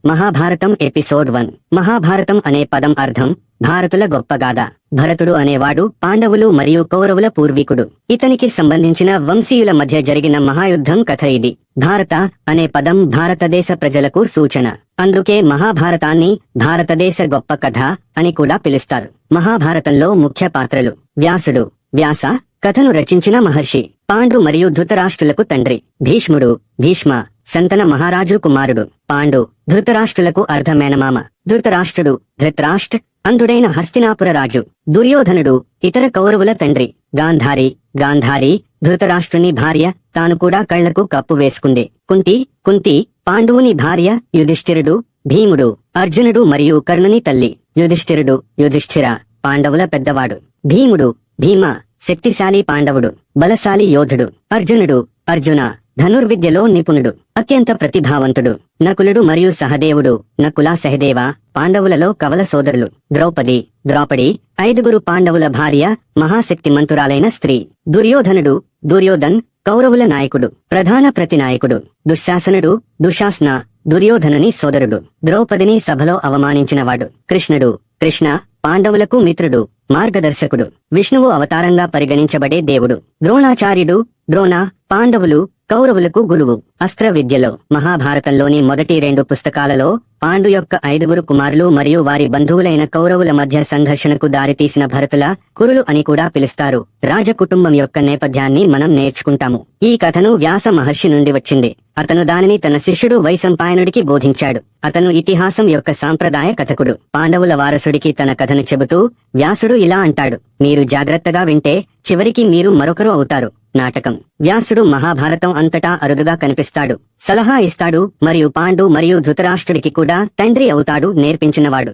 Mahabharatam episode 1. Mahabharatam అనే పదం అర్థం భారతుల గొప్పగాథ. భరతుడు అనేవాడు పాండవులు మరియు కౌరవుల పూర్వీకుడు. ఇతనికి సంబంధించిన వంశీయుల మధ్య జరిగిన మహాయుద్ధం కథ ఇది. భారత అనే పదం భారతదేశ ప్రజలకు సూచన. అందుకే మహాభారతాన్ని భారతదేశ గొప్ప కథ అని కూడా పిలుస్తారు. మహాభారతంలో ముఖ్య పాత్రలు: వ్యాసుడు, వ్యాస కథను రచించిన మహర్షి. పాండు మరియు ధృతరాష్ట్రులకు తండ్రి. భీష్ముడు, భీష్మ సంతన మహారాజు కుమారుడు. పాండు ధృతరాష్ట్రులకు అర్ధమేనమామ. ధృతరాష్ట్రుడు, ధృతరాష్ట్ర అంధుడైన హస్తినాపుర రాజు. దుర్యోధనుడు ఇతర కౌరవుల తండ్రి. గాంధారి ధృతరాష్ట్రుని భార్య, తాను కూడా కళ్లకు కప్పు వేసుకుంది. కుంతి పాండువుని భార్య. యుధిష్ఠిరుడు, భీముడు, అర్జునుడు మరియు కర్ణుని తల్లి. యుధిష్ఠిర పాండవుల పెద్దవాడు. భీముడు, భీమ శక్తిశాలి పాండవుడు, బలశాలి యోధుడు. అర్జున ధనుర్విద్యలో నిపుణుడు, అత్యంత ప్రతిభావంతుడు. నకులుడు మరియు సహదేవుడు. నకుల, సహదేవ పాండవులలో కవల సోదరులు. ద్రౌపది 5 పాండవుల భార్య, మహాశక్తిమంతురాలైన స్త్రీ. దుర్యోధన్ కౌరవుల నాయకుడు, ప్రధాన ప్రతినాయకుడు. దుశ్శాసన దుర్యోధనుని సోదరుడు, ద్రౌపదిని సభలో అవమానించినవాడు. కృష్ణ పాండవులకు మిత్రుడు, మార్గదర్శకుడు. విష్ణువు అవతారంగా పరిగణించబడే దేవుడు. ద్రోణ పాండవులు కౌరవులకు గురువు. అస్త్ర విద్యలో మహాభారతంలోని మొదటి 2 పుస్తకాలలో పాండు యొక్క 5 కుమారులు మరియు వారి బంధువులైన కౌరవుల మధ్య సంఘర్షణకు దారితీసిన భరతుల కురులు అని కూడా పిలుస్తారు. రాజకుటుంబం యొక్క నేపథ్యాన్ని మనం నేర్చుకుంటాము. ఈ కథను వ్యాస మహర్షి నుండి వచ్చింది. అతను దానిని తన శిష్యుడు వైశంపాయనుడికి బోధించాడు. అతను ఇతిహాసం యొక్క సాంప్రదాయ కథకుడు. పాండవుల వారసుడికి తన కథను చెబుతూ వ్యాసుడు ఇలా అంటాడు: మీరు జాగ్రత్తగా వింటే చివరికి మీరు మరొకరు అవుతారు. నాటకం. వ్యాసుడు మహాభారతం అంతటా అరుదుగా కనిపిస్తాడు. సలహా ఇస్తాడు మరియు పాండు మరియు ధృతరాష్ట్రుడికి కూడా తండ్రి అవుతాడు, నేర్పించినవాడు.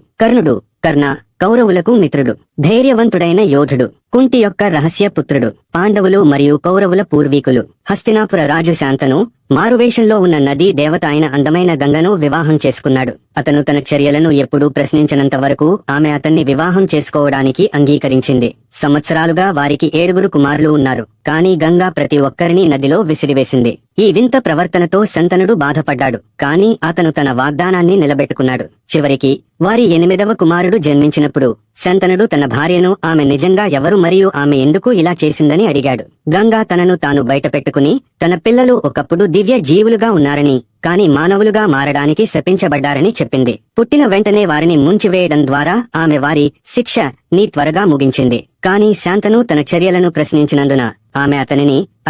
కర్ణ కౌరవులకు మిత్రుడు, ధైర్యవంతుడైన యోధుడు. కుంతి యొక్క రహస్య పుత్రుడు. పాండవులు మరియు కౌరవుల పూర్వీకులు. హస్తినాపుర రాజు శాంతను మారువేషంలో ఉన్న నదీ దేవత అయిన అందమైన గంగను వివాహం చేసుకున్నాడు. అతను తన చర్యలను ఎప్పుడూ ప్రశ్నించనంత వరకు ఆమె అతన్ని వివాహం చేసుకోవడానికి అంగీకరించింది. సంవత్సరాలుగా వారికి 7 కుమారులు ఉన్నారు. కానీ గంగా ప్రతి ఒక్కరిని నదిలో విసిరివేసింది. ఈ వింత ప్రవర్తనతో శంతనుడు బాధపడ్డాడు. కానీ అతను తన వాగ్దానాన్ని నిలబెట్టుకున్నాడు. చివరికి వారి 8వ కుమారుడు జన్మించినప్పుడు శంతనుడు తన భార్యను ఆమె నిజంగా ఎవరు మరియు ఆమె ఎందుకు ఇలా చేసిందని అడిగాడు. గంగా తనను తాను బయటపెట్టుకుని తన పిల్లలు ఒకప్పుడు దివ్య జీవులుగా ఉన్నారని, కానీ మానవులుగా మారడానికి శపించబడ్డారని చెప్పింది. పుట్టిన వెంటనే వారిని ముంచివేయడం ద్వారా ఆమె వారి శిక్షని త్వరగా ముగించింది. కానీ శాంతను తన చర్యలను ప్రశ్నించినందున ఆమె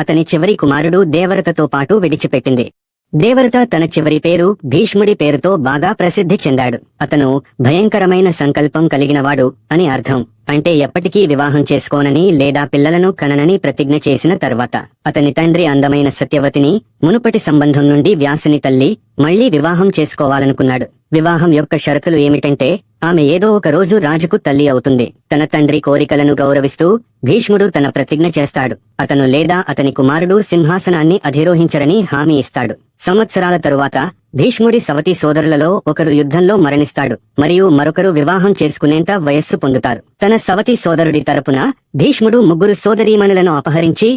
అతని చివరి కుమారుడు దేవరతతో పాటు విడిచిపెట్టింది. దేవరత తన చివరి పేరు భీష్ముడి పేరుతో బాగా ప్రసిద్ధి చెందాడు. అతను భయంకరమైన సంకల్పం కలిగినవాడు అని అర్థం. అంటే ఎప్పటికీ వివాహం చేసుకోనని లేదా పిల్లలను కననని ప్రతిజ్ఞ చేసిన తర్వాత అతని తండ్రి అందమైన సత్యవతిని మునుపటి సంబంధం నుండి వ్యాసుని తల్లి మళ్లీ వివాహం చేసుకోవాలనుకున్నాడు. వివాహం యొక్క షరతులు ఏమిటంటే ఆమె ఏదో ఒక రోజు రాజుకు తల్లి అవుతుంది. తన తండ్రి కోరికలను గౌరవిస్తూ భీష్ముడు తన ప్రతిజ్ఞ చేస్తాడు. అతను లేదా అతని కుమారుడు సింహాసనాన్ని అధిరోహించరని హామీ ఇస్తాడు. సంవత్సరాల తరువాత భీష్ముడి సవతి సోదరులలో ఒకరు యుద్ధంలో మరణిస్తాడు మరియు మరొకరు వివాహం చేసుకునేంత వయస్సు పొందుతారు. తన సవతి సోదరుడి తరపున భీష్ముడు 3 సోదరీమణులను అపహరించి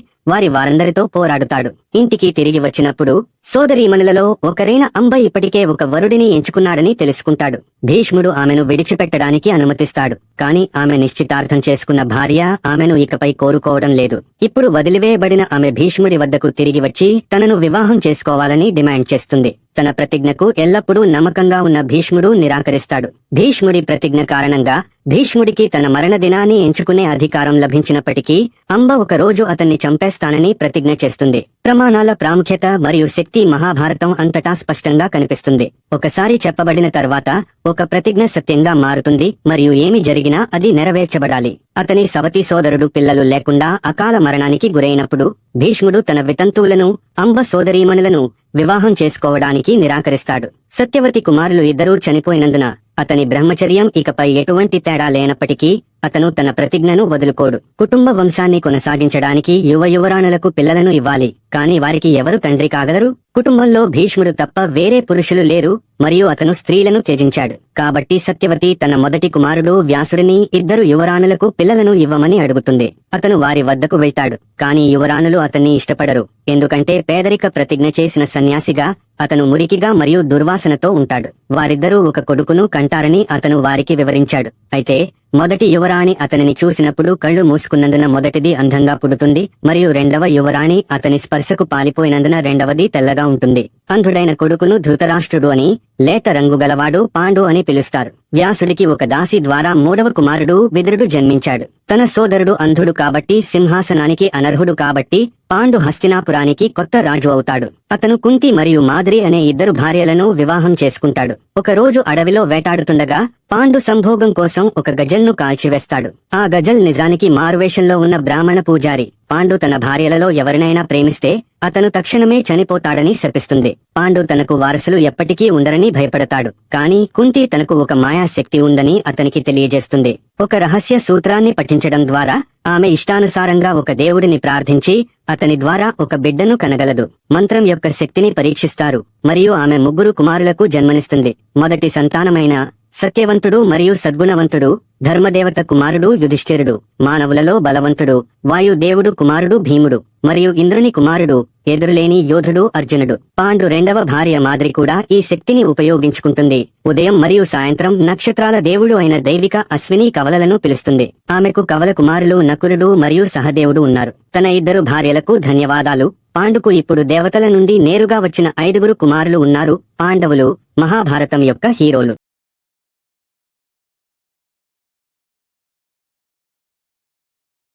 వారందరితో పోరాడుతాడు. ఇంటికి తిరిగి వచ్చినప్పుడు సోదరీమణులలో ఒకరైన అంబ ఇప్పటికే ఒక వరుడిని ఎంచుకున్నాడని తెలుసుకుంటాడు. భీష్ముడు ఆమెను విడిచిపెట్టడానికి అనుమతిస్తాడు. కాని ఆమె నిశ్చితార్థం చేసుకున్న భార్య ఆమెను ఇకపై కోరుకోవడం లేదు. ఇప్పుడు వదిలివేయబడిన ఆమె భీష్ముడి వద్దకు తిరిగి వచ్చి తనను వివాహం చేసుకోవాలని డిమాండ్ చేస్తుంది. తన ప్రతిజ్ఞకు ఎల్లప్పుడూ నమ్మకంగా ఉన్న భీష్ముడు నిరాకరిస్తాడు. భీష్ముడి ప్రతిజ్ఞ కారణంగా భీష్ముడికి తన మరణదినాన్ని ఎంచుకునే అధికారం లభించినప్పటికీ అంబ ఒక రోజు అతన్ని చంపేస్తానని ప్రతిజ్ఞ చేస్తుంది. ప్రమాణాల ప్రాముఖ్యత మరియు శక్తి మహాభారతం అంతటా స్పష్టంగా కనిపిస్తుంది. ఒకసారి చెప్పబడిన తర్వాత ఒక ప్రతిజ్ఞ సత్యంగా మారుతుంది మరియు ఏమి జరిగినా అది నెరవేర్చబడాలి. అతని సవతి సోదరుడు పిల్లలు లేకుండా అకాల మరణానికి గురైనప్పుడు భీష్ముడు తన వితంతువులను అంబ సోదరీమణులను వివాహం చేసుకోవడానికి నిరాకరిస్తాడు. సత్యవతి కుమారులు 2 చనిపోయినందున అతని బ్రహ్మచర్యం ఇకపై ఎటువంటి తేడా లేనప్పటికీ అతను తన ప్రతిజ్ఞను వదులుకోడు. కుటుంబ వంశాన్ని కొనసాగించడానికి యువరాణులకు పిల్లలను ఇవ్వాలి, కాని వారికి ఎవరు తండ్రి కాగలరు? కుటుంబంలో భీష్ముడు తప్ప వేరే పురుషులు లేరు, మరియు అతను స్త్రీలను త్యజించాడు. కాబట్టి సత్యవతి తన మొదటి కుమారుడు వ్యాసుడిని 2 యువరాణులకు పిల్లలను ఇవ్వమని అడుగుతుంది. అతను వారి వద్దకు వెళ్తాడు, కాని యువరాణులు అతన్ని ఇష్టపడరు, ఎందుకంటే పేదరిక ప్రతిజ్ఞ చేసిన సన్యాసిగా అతను మురికిగా మరియు దుర్వాసనతో ఉంటాడు. వారిద్దరూ ఒక కొడుకును కంటారని అతను వారికి వివరించాడు. అయితే మొదటి యువరాణి అతనిని చూసినప్పుడు కళ్ళు మూసుకున్నందున మొదటిది అందంగా పుడుతుంది, మరియు రెండవ యువరాణి అతని స్పర్శకు పాలిపోయినందున రెండవది తెల్లగా ఉంటుంది. అంధుడైన కొడుకును ధృతరాష్ట్రుడు అని, లేత రంగు గలవాడు పాండు అని పిలుస్తారు. వ్యాసుడికి ఒక దాసి ద్వారా 3వ కుమారుడు విదురుడు జన్మించాడు. తన సోదరుడు అంధుడు కాబట్టి సింహాసనానికి అనర్హుడు కాబట్టి పాండు హస్తినాపురానికి కొత్త రాజు అవుతాడు. అతను కుంతి మరియు మాద్రి అనే 2 భార్యలను వివాహం చేసుకుంటాడు. ఒకరోజు అడవిలో వేటాడుతుండగా పాండు సంభోగం కోసం ఒక గజల్ను కాల్చివేస్తాడు. ఆ గజల్ నిజానికి మారువేషంలో ఉన్న బ్రాహ్మణ పూజారి. పాండు తన భార్యలలో ఎవరినైనా ప్రేమిస్తే అతను తక్షణమే చనిపోతాడని శపిస్తుంది. పాండు తనకు వారసులు ఎప్పటికీ ఉండరని భయపడతాడు. కాని కుంతి తనకు ఒక మాయాశక్తి ఉందని అతనికి తెలియజేస్తుంది. ఒక రహస్య సూత్రాన్ని పఠించడం ద్వారా ఆమె ఇష్టానుసారంగా ఒక దేవుడిని ప్రార్థించి అతని ద్వారా ఒక బిడ్డను కనగలదు. మంత్రం యొక్క శక్తిని పరీక్షిస్తారు, మరియు ఆమె 3 కుమారులకు జన్మనిస్తుంది. మొదటి సంతానమైన సత్యవంతుడు మరియు సద్గుణవంతుడు ధర్మదేవత కుమారుడు యుధిష్ఠిరుడు, మానవులలో బలవంతుడు వాయుదేవుడు కుమారుడు భీముడు, మరియు ఇంద్రుని కుమారుడు ఎదురులేని యోధుడు అర్జునుడు. పాండు 2వ భార్య మాద్రి కూడా ఈ శక్తిని ఉపయోగించుకుంటుంది. ఉదయం మరియు సాయంత్రం నక్షత్రాల దేవుడు అయిన దైవిక అశ్విని కవలలను పిలుస్తుంది. ఆమెకు కవల కుమారులు నకులుడు మరియు సహదేవుడు ఉన్నారు. తన 2 భార్యలకు ధన్యవాదాలు. పాండుకు ఇప్పుడు దేవతల నుండి నేరుగా వచ్చిన 5 కుమారులు ఉన్నారు. పాండవులు మహాభారతం యొక్క హీరోలు.